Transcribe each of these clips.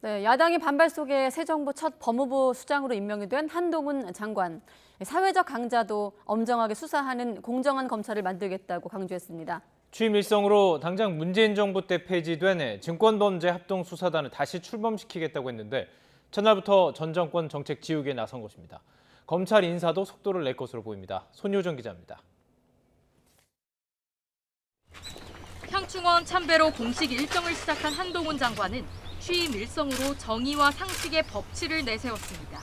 네, 야당의 반발 속에 새 정부 첫 법무부 수장으로 임명이 된 한동훈 장관. 사회적 강자도 엄정하게 수사하는 공정한 검찰을 만들겠다고 강조했습니다. 취임 일성으로 당장 문재인 정부 때 폐지된 증권범죄합동수사단을 다시 출범시키겠다고 했는데 첫날부터 전 정권 정책 지우개에 나선 것입니다. 검찰 인사도 속도를 낼 것으로 보입니다. 손효정 기자입니다. 현충원 참배로 공식 일정을 시작한 한동훈 장관은 취임 일성으로 정의와 상식의 법치를 내세웠습니다.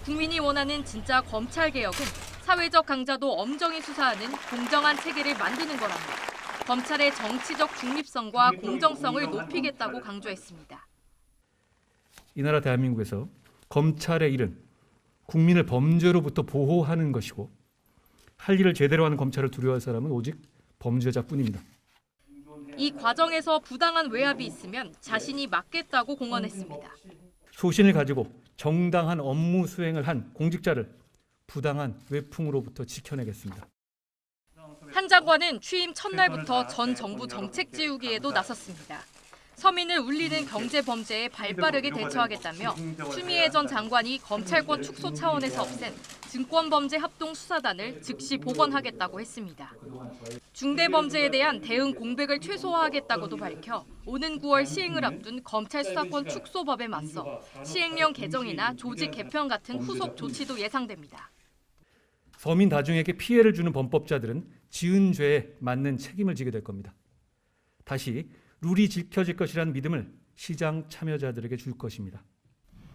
국민이 원하는 진짜 검찰개혁은 사회적 강자도 엄정히 수사하는 공정한 체계를 만드는 거라며 검찰의 정치적 중립성과 공정성을 높이겠다고 강조했습니다. 이 나라 대한민국에서 검찰의 일은 국민을 범죄로부터 보호하는 것이고 할 일을 제대로 하는 검찰을 두려워할 사람은 오직 범죄자뿐입니다. 이 과정에서 부당한 외압이 있으면 자신이 맡겠다고 공언했습니다. 소신을 가지고 정당한 업무 수행을 한 공직자를 부당한 외풍으로부터 지켜내겠습니다. 한 장관은 취임 첫날부터 전 정부 정책 지우기에도 나섰습니다. 서민을 울리는 경제 범죄에 발빠르게 대처하겠다며 추미애 전 장관이 검찰권 축소 차원에서 없앤 증권범죄합동수사단을 즉시 복원하겠다고 했습니다. 중대범죄에 대한 대응 공백을 최소화하겠다고도 밝혀 오는 9월 시행을 앞둔 검찰 수사권 축소법에 맞서 시행령 개정이나 조직 개편 같은 후속 조치도 예상됩니다. 서민 다중에게 피해를 주는 범법자들은 지은 죄에 맞는 책임을 지게 될 겁니다. 다시 룰이 지켜질 것이라는 믿음을 시장 참여자들에게 줄 것입니다.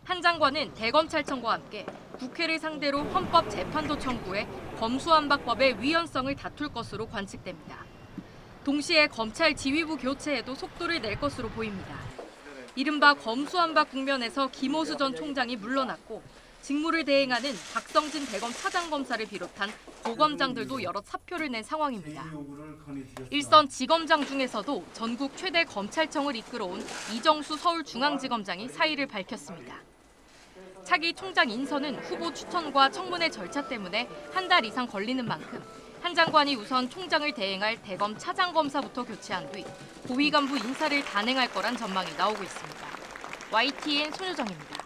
한 장관은 대검찰청과 함께 국회를 상대로 헌법재판도 청구해 검수완박법의 위헌성을 다툴 것으로 관측됩니다. 동시에 검찰 지휘부 교체에도 속도를 낼 것으로 보입니다. 이른바 검수완박 국면에서 김호수 전 총장이 물러났고 직무를 대행하는 박성진 대검 차장검사를 비롯한 고검장들도 여러 사표를 낸 상황입니다. 일선 지검장 중에서도 전국 최대 검찰청을 이끌어온 이정수 서울중앙지검장이 사의를 밝혔습니다. 차기 총장 인선은 후보 추천과 청문회 절차 때문에 한 달 이상 걸리는 만큼 한 장관이 우선 총장을 대행할 대검 차장검사부터 교체한 뒤 고위 간부 인사를 단행할 거란 전망이 나오고 있습니다. YTN 손효정입니다.